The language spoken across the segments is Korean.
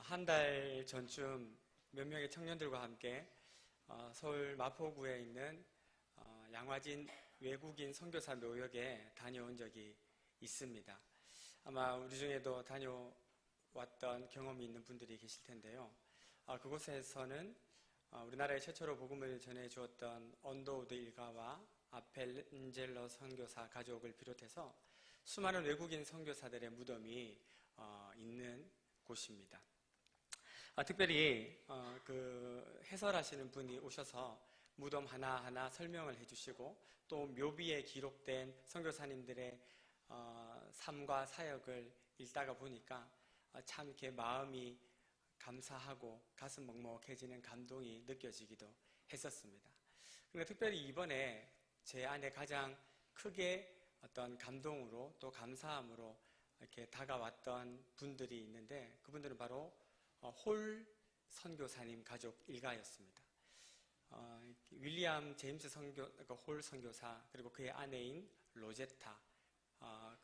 한 달 전쯤 몇 명의 청년들과 함께 서울 마포구에 있는 양화진 외국인 선교사 묘역에 다녀온 적이 있습니다. 아마 우리 중에도 다녀왔던 경험이 있는 분들이 계실 텐데요. 그곳에서는 우리나라에 최초로 복음을 전해주었던 언더우드 일가와 아펠엔젤러 선교사 가족을 비롯해서 수많은 외국인 선교사들의 무덤이 있는 곳입니다. 특별히 그 해설하시는 분이 오셔서 무덤 하나하나 설명을 해주시고 또 묘비에 기록된 선교사님들의 삶과 사역을 읽다가 보니까 참 이렇게 마음이 감사하고 가슴 먹먹해지는 감동이 느껴지기도 했었습니다. 그런데 특별히 이번에 제 안에 가장 크게 어떤 감동으로 또 감사함으로 이렇게 다가왔던 분들이 있는데 그분들은 바로 홀 선교사님 가족 일가였습니다. 윌리엄 제임스 홀 선교사 그리고 그의 아내인 로제타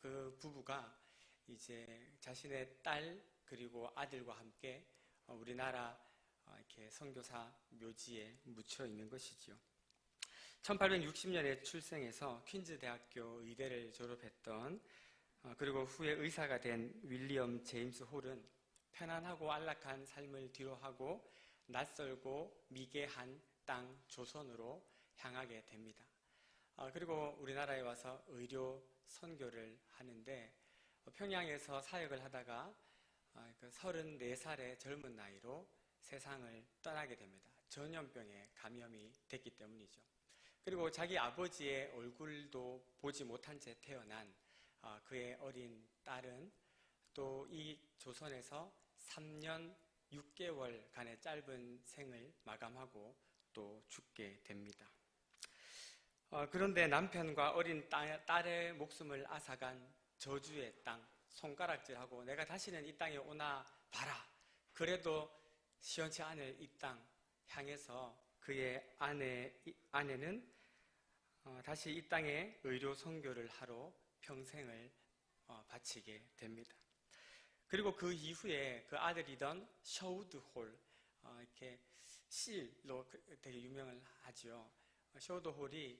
그 부부가 이제 자신의 딸 그리고 아들과 함께 우리나라 이렇게 선교사 묘지에 묻혀 있는 것이지요. 1860년에 출생해서 퀸즈 대학교 의대를 졸업했던 그리고 후에 의사가 된 윌리엄 제임스 홀은 편안하고 안락한 삶을 뒤로하고 낯설고 미개한 땅 조선으로 향하게 됩니다. 그리고 우리나라에 와서 의료 선교를 하는데 평양에서 사역을 하다가 34살의 젊은 나이로 세상을 떠나게 됩니다. 전염병에 감염이 됐기 때문이죠. 그리고 자기 아버지의 얼굴도 보지 못한 채 태어난 그의 어린 딸은 또 이 조선에서 3년 6개월간의 짧은 생을 마감하고 또 죽게 됩니다. 그런데 남편과 어린 딸의 목숨을 앗아간 저주의 땅, 손가락질하고 내가 다시는 이 땅에 오나 봐라. 그래도 시원치 않을 이 땅 향해서 그의 아내는 다시 이 땅에 의료 선교를 하러 평생을 바치게 됩니다. 그리고 그 이후에 그 아들이던 셔우드 홀, 이렇게 실로 되게 유명을 하죠. 셔우드 홀이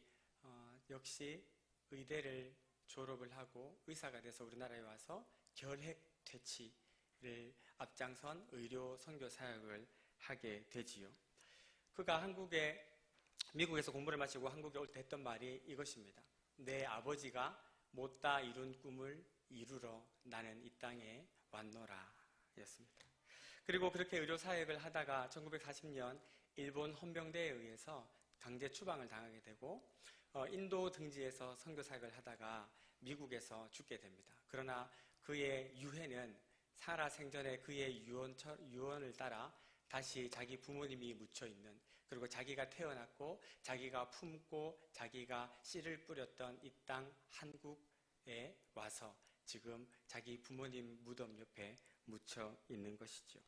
역시 의대를 졸업을 하고 의사가 돼서 우리나라에 와서 결핵 퇴치를 앞장선 의료 선교 사역을 하게 되지요. 그가 미국에서 공부를 마치고 한국에 올 때 했던 말이 이것입니다. 내 아버지가 못다 이룬 꿈을 이루러 나는 이 땅에 왔노라 였습니다. 그리고 그렇게 의료 사역을 하다가 1940년 일본 헌병대에 의해서 강제 추방을 당하게 되고 인도 등지에서 선교 사역을 하다가 미국에서 죽게 됩니다. 그러나 그의 유해는 살아 생전에 그의 유언을 따라 다시 자기 부모님이 묻혀있는 그리고 자기가 태어났고 자기가 품고 자기가 씨를 뿌렸던 이 땅 한국에 와서 지금 자기 부모님 무덤 옆에 묻혀 있는 것이죠.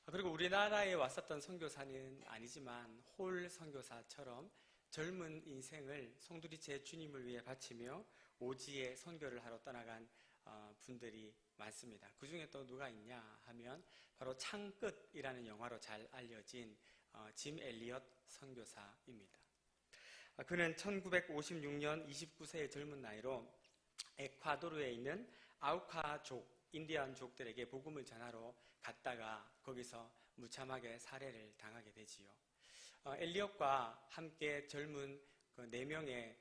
그리고 우리나라에 왔었던 선교사는 아니지만 홀 선교사처럼 젊은 인생을 송두리째 주님을 위해 바치며 오지에 선교를 하러 떠나간 분들이 많습니다. 그 중에 또 누가 있냐 하면 바로 창끝이라는 영화로 잘 알려진 짐 엘리엇 선교사입니다. 그는 1956년 29세의 젊은 나이로 에콰도르에 있는 아우카족, 인디안족들에게 복음을 전하러 갔다가 거기서 무참하게 살해를 당하게 되지요. 엘리엇과 함께 젊은 4명의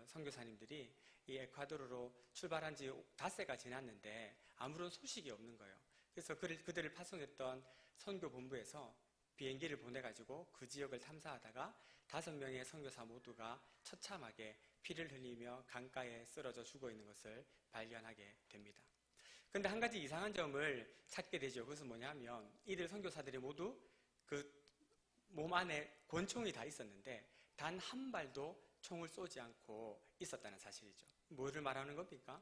선교사님들이 이 에콰도르로 출발한 지 닷새가 지났는데 아무런 소식이 없는 거예요. 그래서 그들을 파송했던 선교본부에서 비행기를 보내가지고 그 지역을 탐사하다가 5명의 선교사 모두가 처참하게 피를 흘리며 강가에 쓰러져 죽어 있는 것을 발견하게 됩니다. 그런데 한 가지 이상한 점을 찾게 되죠. 그것은 뭐냐면 이들 선교사들이 모두 그 몸 안에 권총이 다 있었는데 단 한 발도 총을 쏘지 않고 있었다는 사실이죠. 뭐를 말하는 겁니까?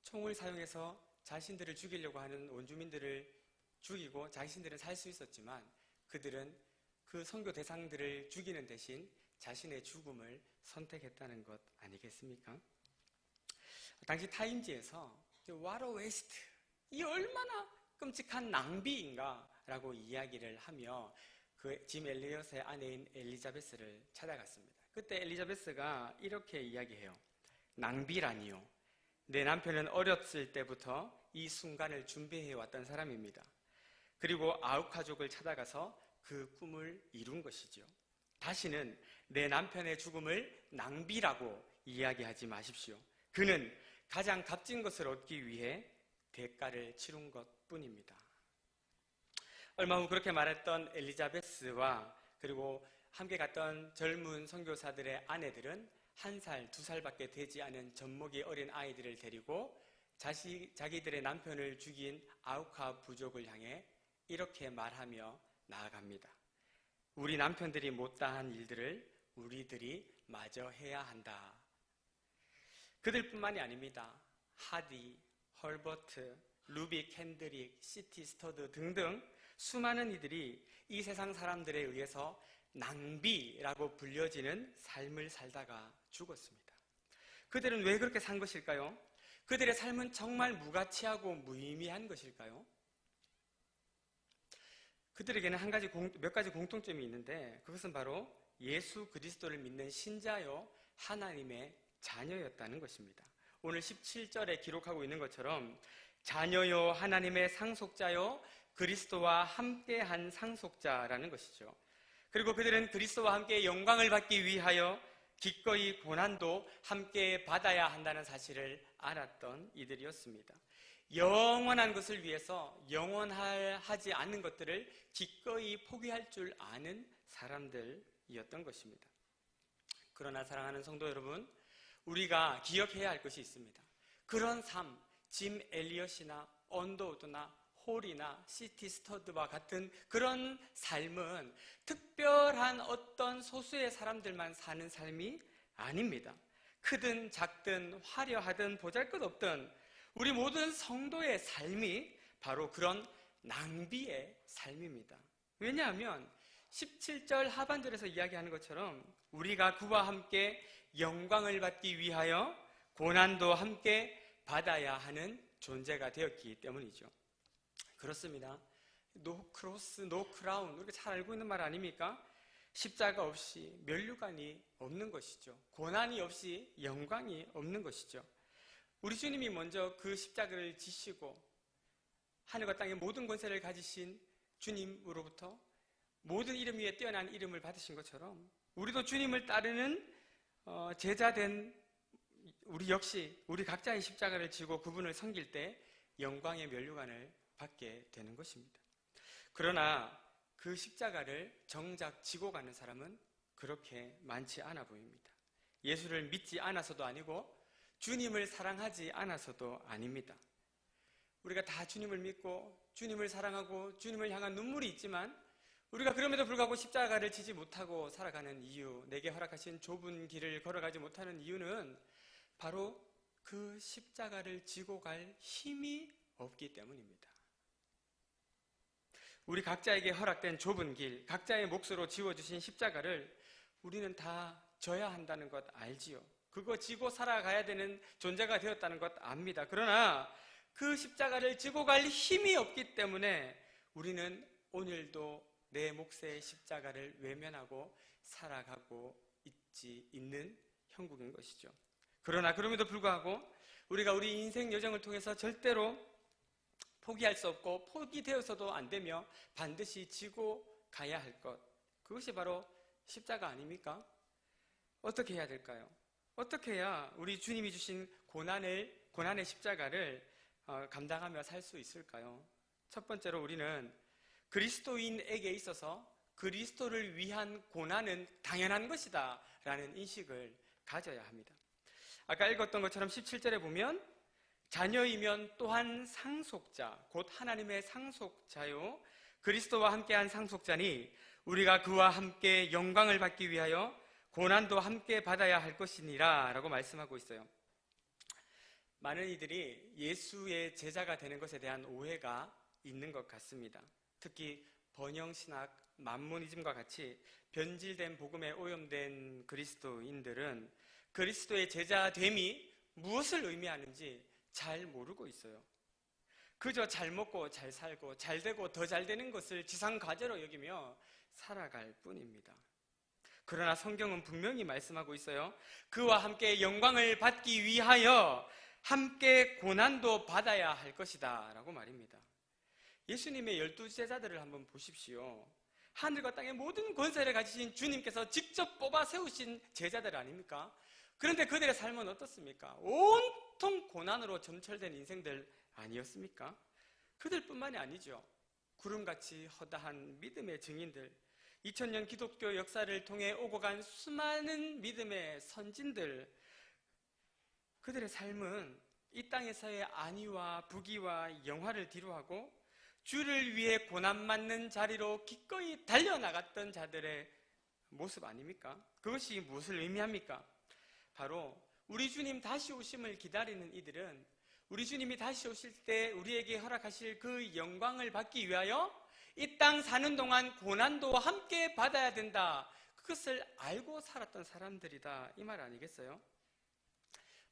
총을 사용해서 자신들을 죽이려고 하는 원주민들을 죽이고 자신들은 살 수 있었지만 그들은 그 선교 대상들을 죽이는 대신 자신의 죽음을 선택했다는 것 아니겠습니까? 당시 타임지에서 What a waste 이 얼마나 끔찍한 낭비인가라고 이야기를 하며 그 짐 엘리엇의 아내인 엘리자베스를 찾아갔습니다. 그때 엘리자베스가 이렇게 이야기해요. 낭비라니요. 내 남편은 어렸을 때부터 이 순간을 준비해 왔던 사람입니다. 그리고 아우카족을 찾아가서 그 꿈을 이룬 것이죠. 다시는 내 남편의 죽음을 낭비라고 이야기하지 마십시오. 그는 가장 값진 것을 얻기 위해 대가를 치른 것뿐입니다. 얼마 후 그렇게 말했던 엘리자베스와 그리고 함께 갔던 젊은 선교사들의 아내들은 1살, 2살밖에 되지 않은 젖먹이 어린 아이들을 데리고 자기들의 남편을 죽인 아우카 부족을 향해 이렇게 말하며 나아갑니다. 우리 남편들이 못다한 일들을 우리들이 마저 해야 한다. 그들뿐만이 아닙니다. 하디, 헐버트, 루비 캔드릭, 시티 스터드 등등 수많은 이들이 이 세상 사람들에 의해서 낭비라고 불려지는 삶을 살다가 죽었습니다. 그들은 왜 그렇게 산 것일까요? 그들의 삶은 정말 무가치하고 무의미한 것일까요? 그들에게는 몇 가지 공통점이 있는데 그것은 바로 예수 그리스도를 믿는 신자요 하나님의 자녀였다는 것입니다. 오늘 17절에 기록하고 있는 것처럼 자녀요 하나님의 상속자요 그리스도와 함께한 상속자라는 것이죠. 그리고 그들은 그리스도와 함께 영광을 받기 위하여 기꺼이 고난도 함께 받아야 한다는 사실을 알았던 이들이었습니다. 영원한 것을 위해서 영원하지 않는 것들을 기꺼이 포기할 줄 아는 사람들이었던 것입니다. 그러나 사랑하는 성도 여러분, 우리가 기억해야 할 것이 있습니다. 그런 삶, 짐 엘리엇이나 언더우드나 홀이나 시티 스터드와 같은 그런 삶은 특별한 어떤 소수의 사람들만 사는 삶이 아닙니다. 크든 작든 화려하든 보잘것없든 우리 모든 성도의 삶이 바로 그런 낭비의 삶입니다. 왜냐하면 17절 하반절에서 이야기하는 것처럼 우리가 그와 함께 영광을 받기 위하여 고난도 함께 받아야 하는 존재가 되었기 때문이죠. 그렇습니다. 노 크로스, 노 크라운, 우리가 잘 알고 있는 말 아닙니까? 십자가 없이 면류관이 없는 것이죠. 고난이 없이 영광이 없는 것이죠. 우리 주님이 먼저 그 십자가를 지시고 하늘과 땅의 모든 권세를 가지신 주님으로부터 모든 이름 위에 뛰어난 이름을 받으신 것처럼 우리도 주님을 따르는 제자된 우리 역시 우리 각자의 십자가를 지고 그분을 섬길 때 영광의 면류관을 받게 되는 것입니다. 그러나 그 십자가를 정작 지고 가는 사람은 그렇게 많지 않아 보입니다. 예수를 믿지 않아서도 아니고 주님을 사랑하지 않아서도 아닙니다. 우리가 다 주님을 믿고 주님을 사랑하고 주님을 향한 눈물이 있지만 우리가 그럼에도 불구하고 십자가를 지지 못하고 살아가는 이유, 내게 허락하신 좁은 길을 걸어가지 못하는 이유는 바로 그 십자가를 지고 갈 힘이 없기 때문입니다. 우리 각자에게 허락된 좁은 길, 각자의 몫으로 지워주신 십자가를 우리는 다 져야 한다는 것 알지요. 그거 지고 살아가야 되는 존재가 되었다는 것 압니다. 그러나 그 십자가를 지고 갈 힘이 없기 때문에 우리는 오늘도 내 몫의 십자가를 외면하고 살아가고 있는 형국인 것이죠. 그러나 그럼에도 불구하고 우리가 우리 인생 여정을 통해서 절대로 포기할 수 없고 포기되어서도 안 되며 반드시 지고 가야 할 것, 그것이 바로 십자가 아닙니까? 어떻게 해야 될까요? 어떻게 해야 우리 주님이 주신 고난의 십자가를 감당하며 살 수 있을까요? 첫 번째로 우리는 그리스도인에게 있어서 그리스도를 위한 고난은 당연한 것이다 라는 인식을 가져야 합니다. 아까 읽었던 것처럼 17절에 보면 자녀이면 또한 상속자, 곧 하나님의 상속자요 그리스도와 함께한 상속자니 우리가 그와 함께 영광을 받기 위하여 고난도 함께 받아야 할 것이니라 라고 말씀하고 있어요. 많은 이들이 예수의 제자가 되는 것에 대한 오해가 있는 것 같습니다. 특히 번영신학, 만모니즘과 같이 변질된 복음에 오염된 그리스도인들은 그리스도의 제자됨이 무엇을 의미하는지 잘 모르고 있어요. 그저 잘 먹고 잘 살고 잘 되고 더 잘 되는 것을 지상과제로 여기며 살아갈 뿐입니다. 그러나 성경은 분명히 말씀하고 있어요. 그와 함께 영광을 받기 위하여 함께 고난도 받아야 할 것이다 라고 말입니다. 예수님의 12제자들을 한번 보십시오. 하늘과 땅의 모든 권세를 가지신 주님께서 직접 뽑아 세우신 제자들 아닙니까? 그런데 그들의 삶은 어떻습니까? 온통 고난으로 점철된 인생들 아니었습니까? 그들뿐만이 아니죠. 구름같이 허다한 믿음의 증인들, 2000년 기독교 역사를 통해 오고 간 수많은 믿음의 선진들, 그들의 삶은 이 땅에서의 안위와 부귀와 영화를 뒤로하고 주를 위해 고난 맞는 자리로 기꺼이 달려나갔던 자들의 모습 아닙니까? 그것이 무엇을 의미합니까? 바로 우리 주님 다시 오심을 기다리는 이들은 우리 주님이 다시 오실 때 우리에게 허락하실 그 영광을 받기 위하여 이 땅 사는 동안 고난도 함께 받아야 된다. 그것을 알고 살았던 사람들이다. 이 말 아니겠어요?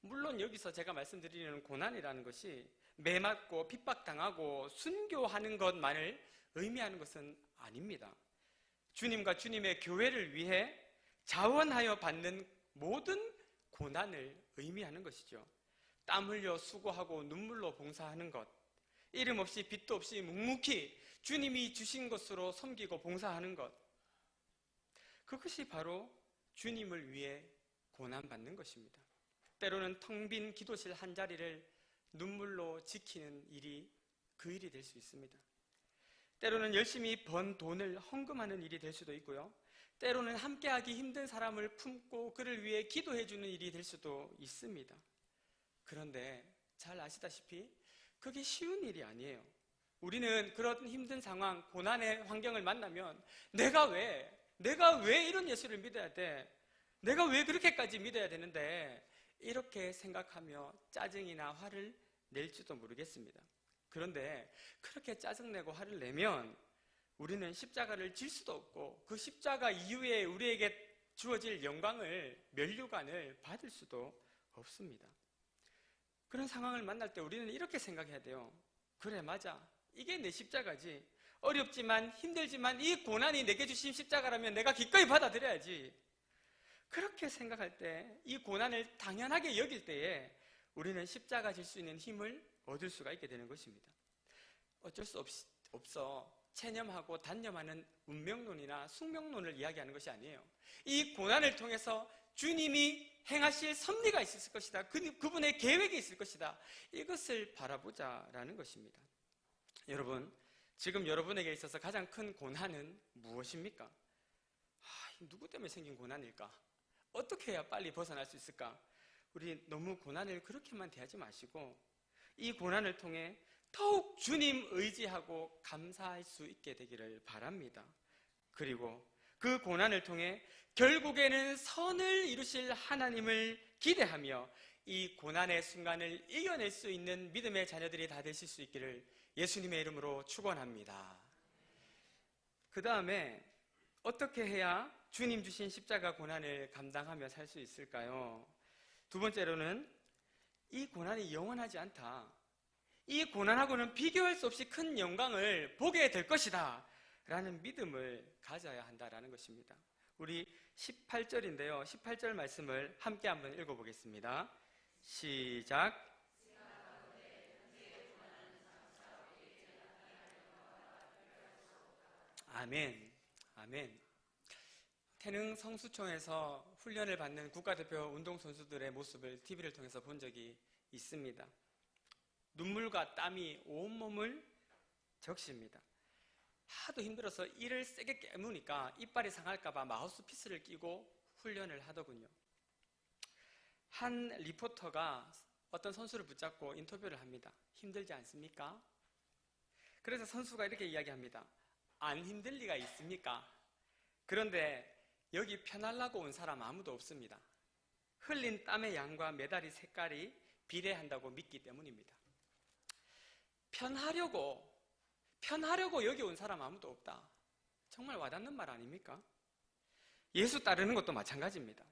물론 여기서 제가 말씀드리는 고난이라는 것이 매맞고 핍박당하고 순교하는 것만을 의미하는 것은 아닙니다. 주님과 주님의 교회를 위해 자원하여 받는 모든 고난을 의미하는 것이죠. 땀 흘려 수고하고 눈물로 봉사하는 것, 이름 없이 빚도 없이 묵묵히 주님이 주신 것으로 섬기고 봉사하는 것, 그것이 바로 주님을 위해 고난받는 것입니다. 때로는 텅 빈 기도실 한 자리를 눈물로 지키는 일이 그 일이 될 수 있습니다. 때로는 열심히 번 돈을 헌금하는 일이 될 수도 있고요. 때로는 함께하기 힘든 사람을 품고 그를 위해 기도해주는 일이 될 수도 있습니다. 그런데 잘 아시다시피 그게 쉬운 일이 아니에요. 우리는 그런 힘든 상황, 고난의 환경을 만나면 내가 왜 이런 예수를 믿어야 돼? 내가 왜 그렇게까지 믿어야 되는데? 이렇게 생각하며 짜증이나 화를 낼지도 모르겠습니다. 그런데 그렇게 짜증내고 화를 내면 우리는 십자가를 질 수도 없고 그 십자가 이후에 우리에게 주어질 영광을, 면류관을 받을 수도 없습니다. 그런 상황을 만날 때 우리는 이렇게 생각해야 돼요. 그래, 맞아. 이게 내 십자가지. 어렵지만 힘들지만 이 고난이 내게 주신 십자가라면 내가 기꺼이 받아들여야지. 그렇게 생각할 때, 이 고난을 당연하게 여길 때에 우리는 십자가 질 수 있는 힘을 얻을 수가 있게 되는 것입니다. 어쩔 수 없어 체념하고 단념하는 운명론이나 숙명론을 이야기하는 것이 아니에요. 이 고난을 통해서 주님이 행하실 섭리가 있을 것이다. 그분의 계획이 있을 것이다. 이것을 바라보자라는 것입니다. 여러분, 지금 여러분에게 있어서 가장 큰 고난은 무엇입니까? 누구 때문에 생긴 고난일까? 어떻게 해야 빨리 벗어날 수 있을까? 우리 너무 고난을 그렇게만 대하지 마시고 이 고난을 통해 더욱 주님 의지하고 감사할 수 있게 되기를 바랍니다. 그리고 그 고난을 통해 결국에는 선을 이루실 하나님을 기대하며 이 고난의 순간을 이겨낼 수 있는 믿음의 자녀들이 다 되실 수 있기를 예수님의 이름으로 축원합니다. 그 다음에 어떻게 해야 주님 주신 십자가 고난을 감당하며 살 수 있을까요? 두 번째로는 이 고난이 영원하지 않다. 이 고난하고는 비교할 수 없이 큰 영광을 보게 될 것이다 라는 믿음을 가져야 한다는 것입니다. 우리 18절인데요. 18절 말씀을 함께 한번 읽어보겠습니다. 시작. 아멘. 아멘. 태릉 성수총에서 훈련을 받는 국가대표 운동선수들의 모습을 TV를 통해서 본 적이 있습니다. 눈물과 땀이 온몸을 적십니다. 하도 힘들어서 이를 세게 깨무니까 이빨이 상할까봐 마우스피스를 끼고 훈련을 하더군요. 한 리포터가 어떤 선수를 붙잡고 인터뷰를 합니다. 힘들지 않습니까? 그래서 선수가 이렇게 이야기합니다. 안 힘들 리가 있습니까? 그런데 여기 편하려고 온 사람 아무도 없습니다. 흘린 땀의 양과 메달의 색깔이 비례한다고 믿기 때문입니다. 편하려고 여기 온 사람 아무도 없다. 정말 와닿는 말 아닙니까? 예수 따르는 것도 마찬가지입니다.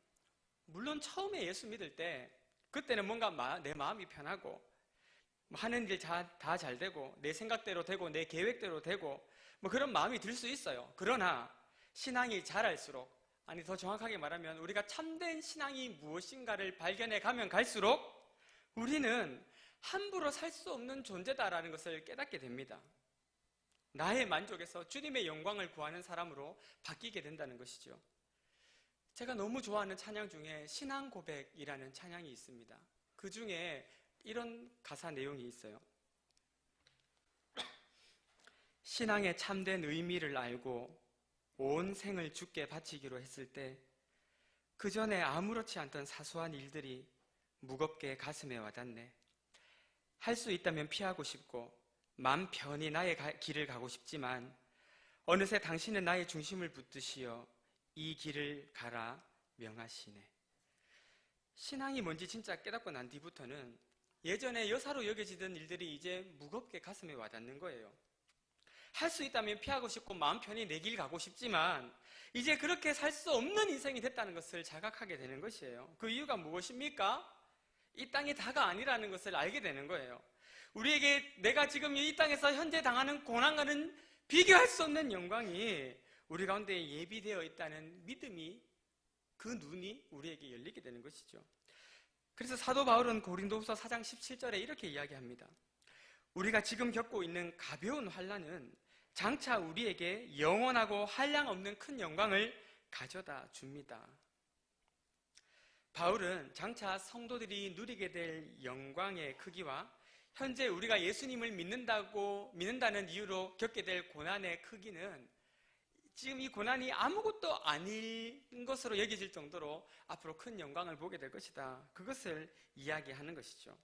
물론 처음에 예수 믿을 때 그때는 뭔가 내 마음이 편하고 하는 일 다 잘 되고 내 생각대로 되고 내 계획대로 되고 뭐 그런 마음이 들 수 있어요. 그러나 신앙이 자랄수록, 아니 더 정확하게 말하면 우리가 참된 신앙이 무엇인가를 발견해 가면 갈수록 우리는 함부로 살 수 없는 존재다라는 것을 깨닫게 됩니다. 나의 만족에서 주님의 영광을 구하는 사람으로 바뀌게 된다는 것이죠. 제가 너무 좋아하는 찬양 중에 신앙 고백이라는 찬양이 있습니다. 그 중에 이런 가사 내용이 있어요. 신앙의 참된 의미를 알고 온 생을 주께 바치기로 했을 때 그 전에 아무렇지 않던 사소한 일들이 무겁게 가슴에 와닿네. 할 수 있다면 피하고 싶고 맘 편히 나의 길을 가고 싶지만 어느새 당신은 나의 중심을 붙드시어 이 길을 가라 명하시네. 신앙이 뭔지 진짜 깨닫고 난 뒤부터는 예전에 여사로 여겨지던 일들이 이제 무겁게 가슴에 와닿는 거예요. 할 수 있다면 피하고 싶고 마음 편히 내 길 가고 싶지만 이제 그렇게 살 수 없는 인생이 됐다는 것을 자각하게 되는 것이에요. 그 이유가 무엇입니까? 이 땅이 다가 아니라는 것을 알게 되는 거예요. 우리에게 내가 지금 이 땅에서 현재 당하는 고난과는 비교할 수 없는 영광이 우리 가운데 예비되어 있다는 믿음이, 그 눈이 우리에게 열리게 되는 것이죠. 그래서 사도 바울은 고린도후서 4장 17절에 이렇게 이야기합니다. 우리가 지금 겪고 있는 가벼운 환난은 장차 우리에게 영원하고 한량없는 큰 영광을 가져다 줍니다. 바울은 장차 성도들이 누리게 될 영광의 크기와 현재 우리가 예수님을 믿는다는 이유로 겪게 될 고난의 크기는 지금 이 고난이 아무것도 아닌 것으로 여겨질 정도로 앞으로 큰 영광을 보게 될 것이다. 그것을 이야기하는 것이죠.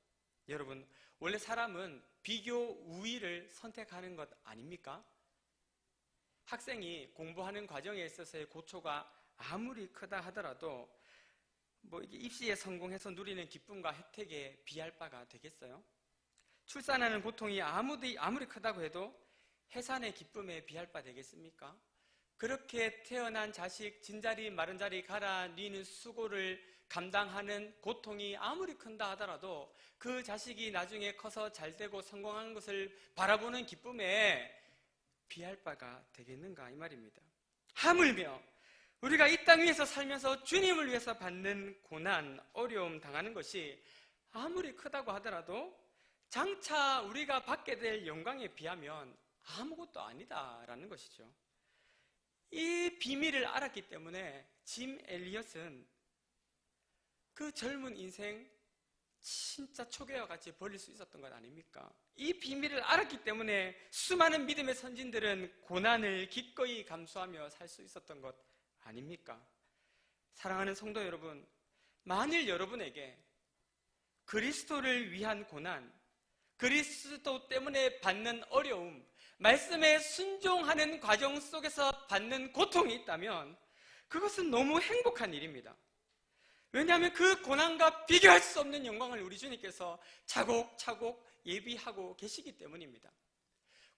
여러분, 원래 사람은 비교 우위를 선택하는 것 아닙니까? 학생이 공부하는 과정에 있어서의 고초가 아무리 크다 하더라도 이게 입시에 성공해서 누리는 기쁨과 혜택에 비할 바가 되겠어요? 출산하는 고통이 아무리 크다고 해도 해산의 기쁨에 비할 바 되겠습니까? 그렇게 태어난 자식 진자리 마른 자리 갈아 뉘는 수고를 감당하는 고통이 아무리 큰다 하더라도 그 자식이 나중에 커서 잘되고 성공하는 것을 바라보는 기쁨에 비할 바가 되겠는가 이 말입니다. 하물며 우리가 이 땅 위에서 살면서 주님을 위해서 받는 고난, 어려움 당하는 것이 아무리 크다고 하더라도 장차 우리가 받게 될 영광에 비하면 아무것도 아니다라는 것이죠. 이 비밀을 알았기 때문에 짐 엘리엇은 그 젊은 인생 진짜 초계와 같이 벌릴 수 있었던 것 아닙니까? 이 비밀을 알았기 때문에 수많은 믿음의 선진들은 고난을 기꺼이 감수하며 살 수 있었던 것 아닙니까? 사랑하는 성도 여러분, 만일 여러분에게 그리스도를 위한 고난, 그리스도 때문에 받는 어려움, 말씀에 순종하는 과정 속에서 받는 고통이 있다면 그것은 너무 행복한 일입니다. 왜냐하면 그 고난과 비교할 수 없는 영광을 우리 주님께서 차곡차곡 예비하고 계시기 때문입니다.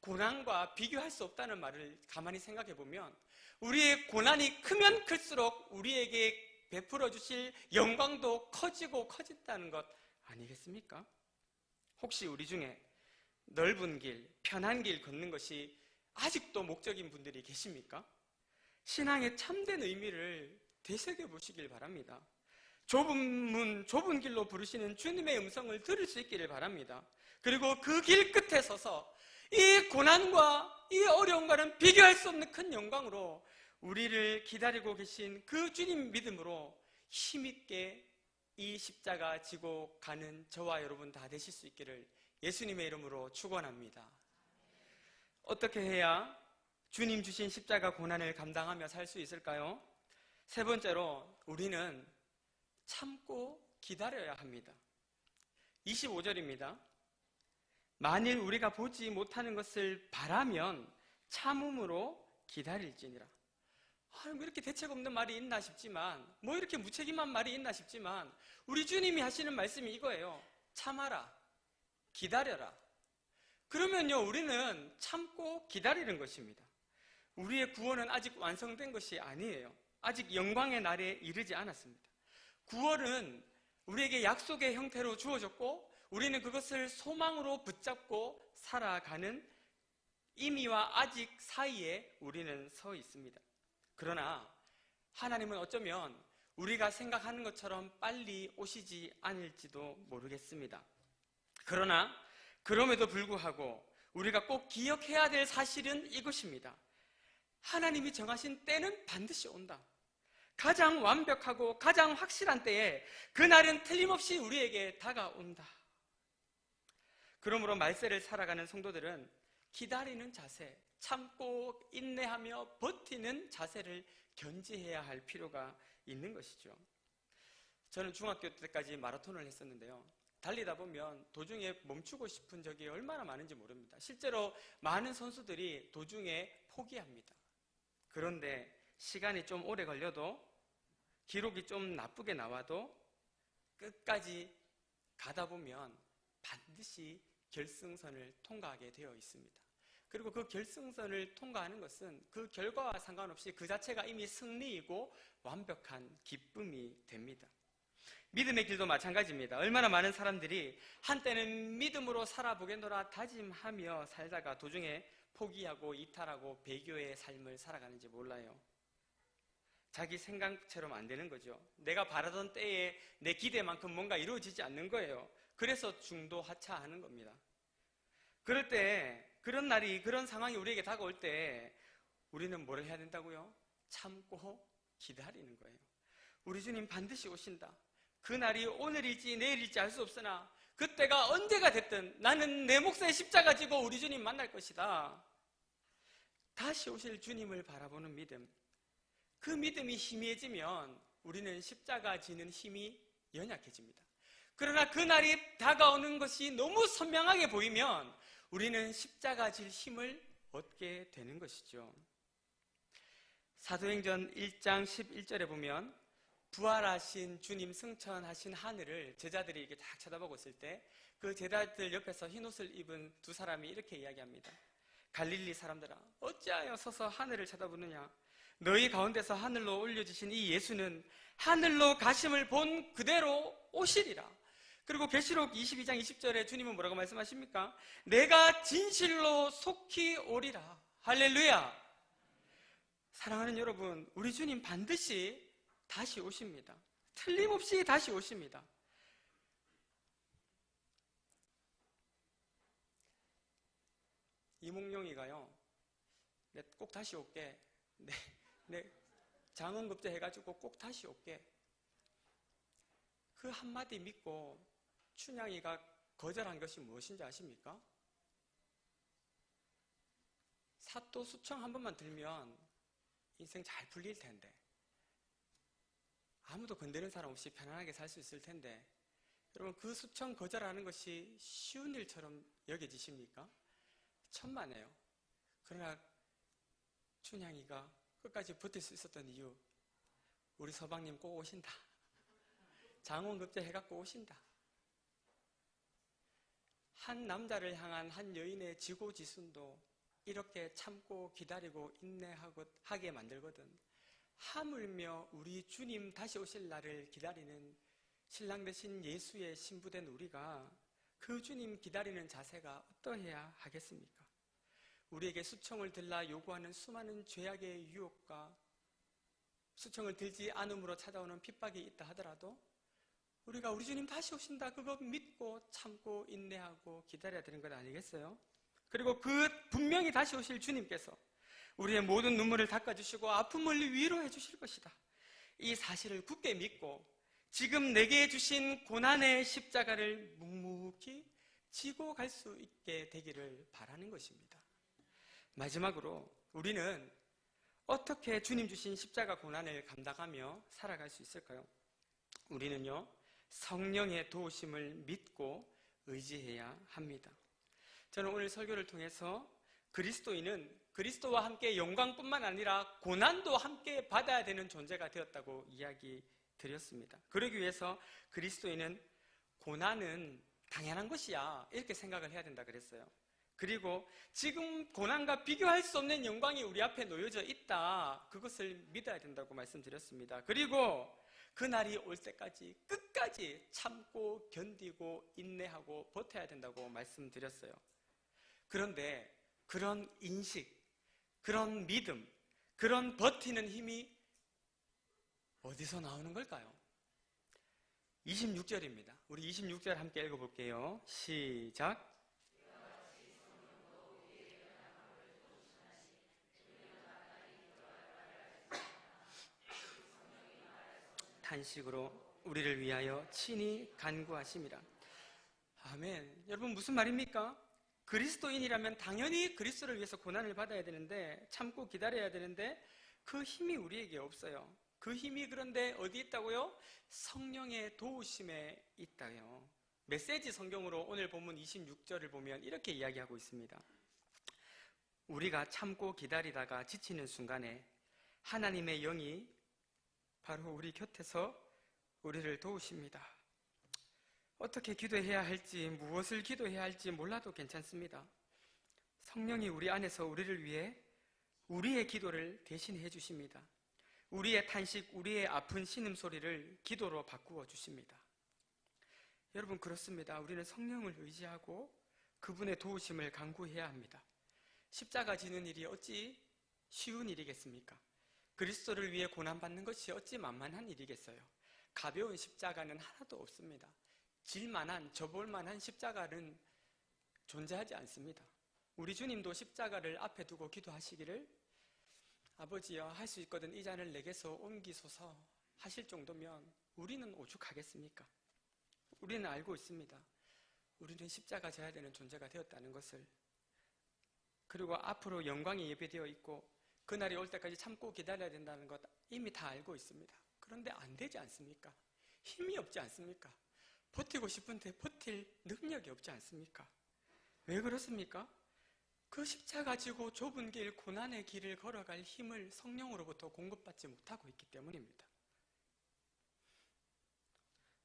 고난과 비교할 수 없다는 말을 가만히 생각해 보면 우리의 고난이 크면 클수록 우리에게 베풀어 주실 영광도 커지고 커진다는 것 아니겠습니까? 혹시 우리 중에 넓은 길, 편한 길 걷는 것이 아직도 목적인 분들이 계십니까? 신앙의 참된 의미를 되새겨 보시길 바랍니다. 좁은 문, 좁은 길로 부르시는 주님의 음성을 들을 수 있기를 바랍니다. 그리고 그 길 끝에 서서 이 고난과 이 어려움과는 비교할 수 없는 큰 영광으로 우리를 기다리고 계신 그 주님 믿음으로 힘있게 이 십자가 지고 가는 저와 여러분 다 되실 수 있기를 예수님의 이름으로 축원합니다. 어떻게 해야 주님 주신 십자가 고난을 감당하며 살 수 있을까요? 세 번째로 우리는 참고 기다려야 합니다. 25절입니다. 만일 우리가 보지 못하는 것을 바라면 참음으로 기다릴지니라. 뭐 이렇게 대책 없는 말이 있나 싶지만, 뭐 이렇게 무책임한 말이 있나 싶지만 우리 주님이 하시는 말씀이 이거예요. 참아라, 기다려라. 그러면요, 우리는 참고 기다리는 것입니다. 우리의 구원은 아직 완성된 것이 아니에요. 아직 영광의 날에 이르지 않았습니다. 구원은 우리에게 약속의 형태로 주어졌고 우리는 그것을 소망으로 붙잡고 살아가는 이미와 아직 사이에 우리는 서 있습니다. 그러나 하나님은 어쩌면 우리가 생각하는 것처럼 빨리 오시지 않을지도 모르겠습니다. 그러나 그럼에도 불구하고 우리가 꼭 기억해야 될 사실은 이것입니다. 하나님이 정하신 때는 반드시 온다. 가장 완벽하고 가장 확실한 때에 그날은 틀림없이 우리에게 다가온다. 그러므로 말세를 살아가는 성도들은 기다리는 자세, 참고 인내하며 버티는 자세를 견지해야 할 필요가 있는 것이죠. 저는 중학교 때까지 마라톤을 했었는데요. 달리다 보면 도중에 멈추고 싶은 적이 얼마나 많은지 모릅니다. 실제로 많은 선수들이 도중에 포기합니다. 그런데 시간이 좀 오래 걸려도 기록이 좀 나쁘게 나와도 끝까지 가다 보면 반드시 결승선을 통과하게 되어 있습니다. 그리고 그 결승선을 통과하는 것은 그 결과와 상관없이 그 자체가 이미 승리이고 완벽한 기쁨이 됩니다. 믿음의 길도 마찬가지입니다. 얼마나 많은 사람들이 한때는 믿음으로 살아보겠노라 다짐하며 살다가 도중에 포기하고 이탈하고 배교의 삶을 살아가는지 몰라요. 자기 생각처럼 안 되는 거죠. 내가 바라던 때에 내 기대만큼 뭔가 이루어지지 않는 거예요. 그래서 중도 하차하는 겁니다. 그럴 때, 그런 날이, 그런 상황이 우리에게 다가올 때 우리는 뭘 해야 된다고요? 참고 기다리는 거예요. 우리 주님 반드시 오신다. 그 날이 오늘일지 내일일지 알 수 없으나 그때가 언제가 됐든 나는 내 몫의 십자가 지고 우리 주님 만날 것이다. 다시 오실 주님을 바라보는 믿음. 그 믿음이 희미해지면 우리는 십자가 지는 힘이 연약해집니다. 그러나 그 날이 다가오는 것이 너무 선명하게 보이면 우리는 십자가 질 힘을 얻게 되는 것이죠. 사도행전 1장 11절에 보면 부활하신 주님 승천하신 하늘을 제자들이 이렇게 딱 쳐다보고 있을 때 그 제자들 옆에서 흰옷을 입은 두 사람이 이렇게 이야기합니다. 갈릴리 사람들아, 어찌하여 서서 하늘을 쳐다보느냐? 너희 가운데서 하늘로 올려지신 이 예수는 하늘로 가심을 본 그대로 오시리라. 그리고 계시록 22장 20절에 주님은 뭐라고 말씀하십니까? 내가 진실로 속히 오리라. 할렐루야. 사랑하는 여러분, 우리 주님 반드시 다시 오십니다. 틀림없이 다시 오십니다. 이몽룡이가요, 내 꼭 다시 올게. 내 장원급제 해가지고 꼭 다시 올게. 그 한마디 믿고 춘향이가 거절한 것이 무엇인지 아십니까? 사또 수청 한 번만 들면 인생 잘 풀릴 텐데, 아무도 건드리는 사람 없이 편안하게 살 수 있을 텐데, 여러분 그 수청 거절하는 것이 쉬운 일처럼 여겨지십니까? 천만에요. 그러나 춘향이가 끝까지 버틸 수 있었던 이유, 우리 서방님 꼭 오신다. 장원급제 해갖고 오신다. 한 남자를 향한 한 여인의 지고지순도 이렇게 참고 기다리고 인내하게 만들거든. 하물며 우리 주님 다시 오실 날을 기다리는 신랑 되신 예수의 신부된 우리가 그 주님 기다리는 자세가 어떠해야 하겠습니까? 우리에게 수청을 들라 요구하는 수많은 죄악의 유혹과 수청을 들지 않음으로 찾아오는 핍박이 있다 하더라도 우리가 우리 주님 다시 오신다 그거 믿고 참고 인내하고 기다려야 되는 것 아니겠어요? 그리고 그 분명히 다시 오실 주님께서 우리의 모든 눈물을 닦아주시고 아픔을 위로해 주실 것이다. 이 사실을 굳게 믿고 지금 내게 주신 고난의 십자가를 묵묵히 지고 갈 수 있게 되기를 바라는 것입니다. 마지막으로 우리는 어떻게 주님 주신 십자가 고난을 감당하며 살아갈 수 있을까요? 우리는요, 성령의 도우심을 믿고 의지해야 합니다. 저는 오늘 설교를 통해서 그리스도인은 그리스도와 함께 영광뿐만 아니라 고난도 함께 받아야 되는 존재가 되었다고 이야기 드렸습니다. 그러기 위해서 그리스도인은 고난은 당연한 것이야 이렇게 생각을 해야 된다 그랬어요. 그리고 지금 고난과 비교할 수 없는 영광이 우리 앞에 놓여져 있다, 그것을 믿어야 된다고 말씀드렸습니다. 그리고 그날이 올 때까지 끝까지 참고 견디고 인내하고 버텨야 된다고 말씀드렸어요. 그런데 그런 인식, 그런 믿음, 그런 버티는 힘이 어디서 나오는 걸까요? 26절입니다. 우리 26절 함께 읽어볼게요. 시작. 탄식으로 우리를 위하여 친히 간구하심이라. 아멘. 여러분 무슨 말입니까? 그리스도인이라면 당연히 그리스도를 위해서 고난을 받아야 되는데, 참고 기다려야 되는데 그 힘이 우리에게 없어요. 그 힘이 그런데 어디 있다고요? 성령의 도우심에 있다요. 메시지 성경으로 오늘 본문 26절을 보면 이렇게 이야기하고 있습니다. 우리가 참고 기다리다가 지치는 순간에 하나님의 영이 바로 우리 곁에서 우리를 도우십니다. 어떻게 기도해야 할지, 무엇을 기도해야 할지 몰라도 괜찮습니다. 성령이 우리 안에서 우리를 위해 우리의 기도를 대신해 주십니다. 우리의 탄식, 우리의 아픈 신음소리를 기도로 바꾸어 주십니다. 여러분 그렇습니다. 우리는 성령을 의지하고 그분의 도우심을 간구해야 합니다. 십자가 지는 일이 어찌 쉬운 일이겠습니까? 그리스도를 위해 고난받는 것이 어찌 만만한 일이겠어요? 가벼운 십자가는 하나도 없습니다. 질만한, 져볼만한 십자가는 존재하지 않습니다. 우리 주님도 십자가를 앞에 두고 기도하시기를 아버지여 할 수 있거든 이 잔을 내게서 옮기소서 하실 정도면 우리는 오죽하겠습니까? 우리는 알고 있습니다. 우리는 십자가 져야 되는 존재가 되었다는 것을. 그리고 앞으로 영광이 예배되어 있고 그날이 올 때까지 참고 기다려야 된다는 것 이미 다 알고 있습니다. 그런데 안 되지 않습니까? 힘이 없지 않습니까? 버티고 싶은데 버틸 능력이 없지 않습니까? 왜 그렇습니까? 그 십자가 지고 좁은 길, 고난의 길을 걸어갈 힘을 성령으로부터 공급받지 못하고 있기 때문입니다.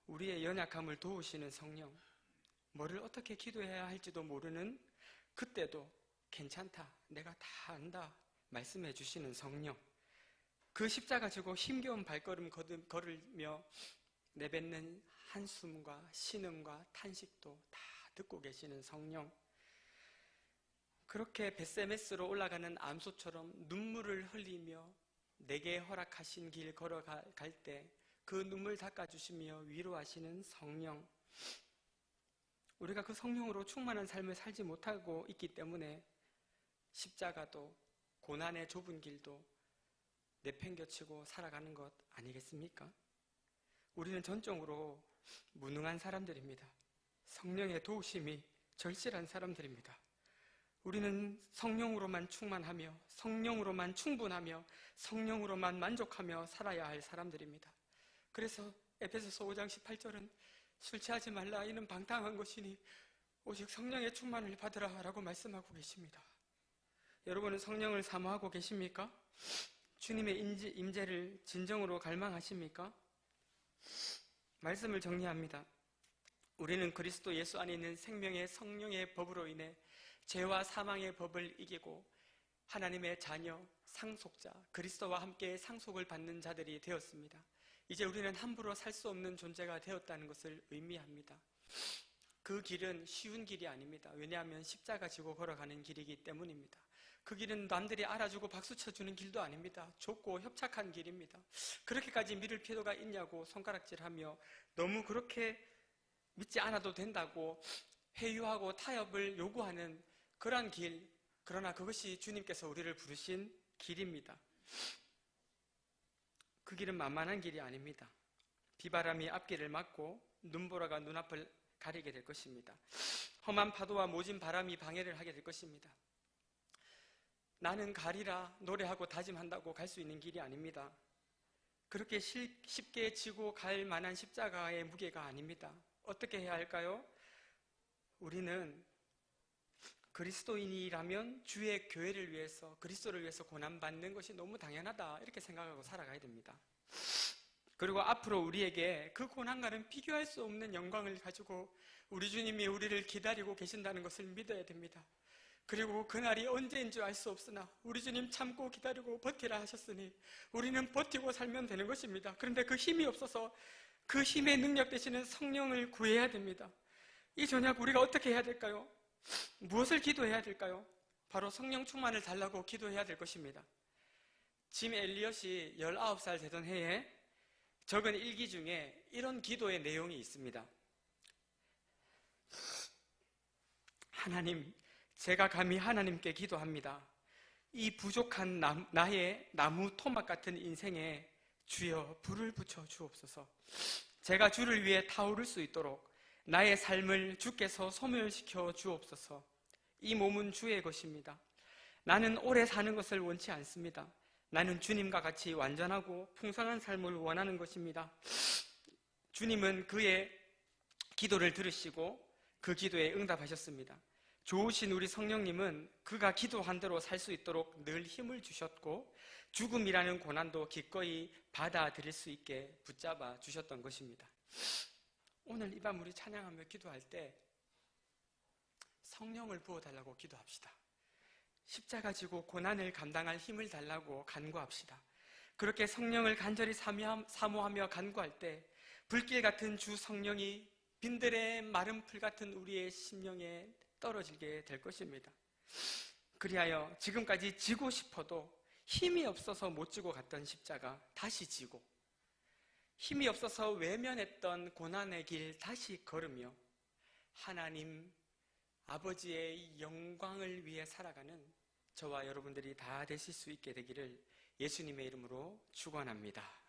우리의 연약함을 도우시는 성령, 뭐를 어떻게 기도해야 할지도 모르는 그때도 괜찮다, 내가 다 안다 말씀해 주시는 성령, 그 십자가 지고 힘겨운 발걸음 걸으며 내뱉는 한숨과 신음과 탄식도 다 듣고 계시는 성령, 그렇게 벳세메스로 올라가는 암소처럼 눈물을 흘리며 내게 허락하신 길 걸어갈 때 그 눈물 닦아주시며 위로하시는 성령, 우리가 그 성령으로 충만한 삶을 살지 못하고 있기 때문에 십자가도 고난의 좁은 길도 내팽겨치고 살아가는 것 아니겠습니까? 우리는 전적으로 무능한 사람들입니다. 성령의 도우심이 절실한 사람들입니다. 우리는 성령으로만 충만하며 성령으로만 충분하며 성령으로만 만족하며 살아야 할 사람들입니다. 그래서 에베소서 5장 18절은 술 취하지 말라 이는 방탕한 것이니 오직 성령의 충만을 받으라 라고 말씀하고 계십니다. 여러분은 성령을 사모하고 계십니까? 주님의 임재를 진정으로 갈망하십니까? 말씀을 정리합니다. 우리는 그리스도 예수 안에 있는 생명의 성령의 법으로 인해 죄와 사망의 법을 이기고 하나님의 자녀, 상속자, 그리스도와 함께 상속을 받는 자들이 되었습니다. 이제 우리는 함부로 살 수 없는 존재가 되었다는 것을 의미합니다. 그 길은 쉬운 길이 아닙니다. 왜냐하면 십자가 지고 걸어가는 길이기 때문입니다. 그 길은 남들이 알아주고 박수 쳐주는 길도 아닙니다. 좁고 협착한 길입니다. 그렇게까지 믿을 필요가 있냐고 손가락질하며 너무 그렇게 믿지 않아도 된다고 회유하고 타협을 요구하는 그런 길, 그러나 그것이 주님께서 우리를 부르신 길입니다. 그 길은 만만한 길이 아닙니다. 비바람이 앞길을 막고 눈보라가 눈앞을 가리게 될 것입니다. 험한 파도와 모진 바람이 방해를 하게 될 것입니다. 나는 가리라 노래하고 다짐한다고 갈 수 있는 길이 아닙니다. 그렇게 쉽게 지고 갈 만한 십자가의 무게가 아닙니다. 어떻게 해야 할까요? 우리는 그리스도인이라면 주의 교회를 위해서, 그리스도를 위해서 고난받는 것이 너무 당연하다 이렇게 생각하고 살아가야 됩니다. 그리고 앞으로 우리에게 그 고난과는 비교할 수 없는 영광을 가지고 우리 주님이 우리를 기다리고 계신다는 것을 믿어야 됩니다. 그리고 그날이 언제인 줄 알 수 없으나 우리 주님 참고 기다리고 버티라 하셨으니 우리는 버티고 살면 되는 것입니다. 그런데 그 힘이 없어서 그 힘의 능력 되시는 성령을 구해야 됩니다. 이 저녁 우리가 어떻게 해야 될까요? 무엇을 기도해야 될까요? 바로 성령 충만을 달라고 기도해야 될 것입니다. 짐 엘리엇이 19살 되던 해에 적은 일기 중에 이런 기도의 내용이 있습니다. 하나님, 제가 감히 하나님께 기도합니다. 이 부족한 나의 나무 토막 같은 인생에 주여 불을 붙여 주옵소서. 제가 주를 위해 타오를 수 있도록 나의 삶을 주께서 소멸시켜 주옵소서. 이 몸은 주의 것입니다. 나는 오래 사는 것을 원치 않습니다. 나는 주님과 같이 완전하고 풍성한 삶을 원하는 것입니다. 주님은 그의 기도를 들으시고 그 기도에 응답하셨습니다. 좋으신 우리 성령님은 그가 기도한 대로 살 수 있도록 늘 힘을 주셨고 죽음이라는 고난도 기꺼이 받아들일 수 있게 붙잡아 주셨던 것입니다. 오늘 이 밤 우리 찬양하며 기도할 때 성령을 부어달라고 기도합시다. 십자가 지고 고난을 감당할 힘을 달라고 간구합시다. 그렇게 성령을 간절히 사모하며 간구할 때 불길 같은 주 성령이 빈들의 마른 풀 같은 우리의 심령에 떨어지게 될 것입니다. 그리하여 지금까지 지고 싶어도 힘이 없어서 못 지고 갔던 십자가 다시 지고 힘이 없어서 외면했던 고난의 길 다시 걸으며 하나님 아버지의 영광을 위해 살아가는 저와 여러분들이 다 되실 수 있게 되기를 예수님의 이름으로 축원합니다.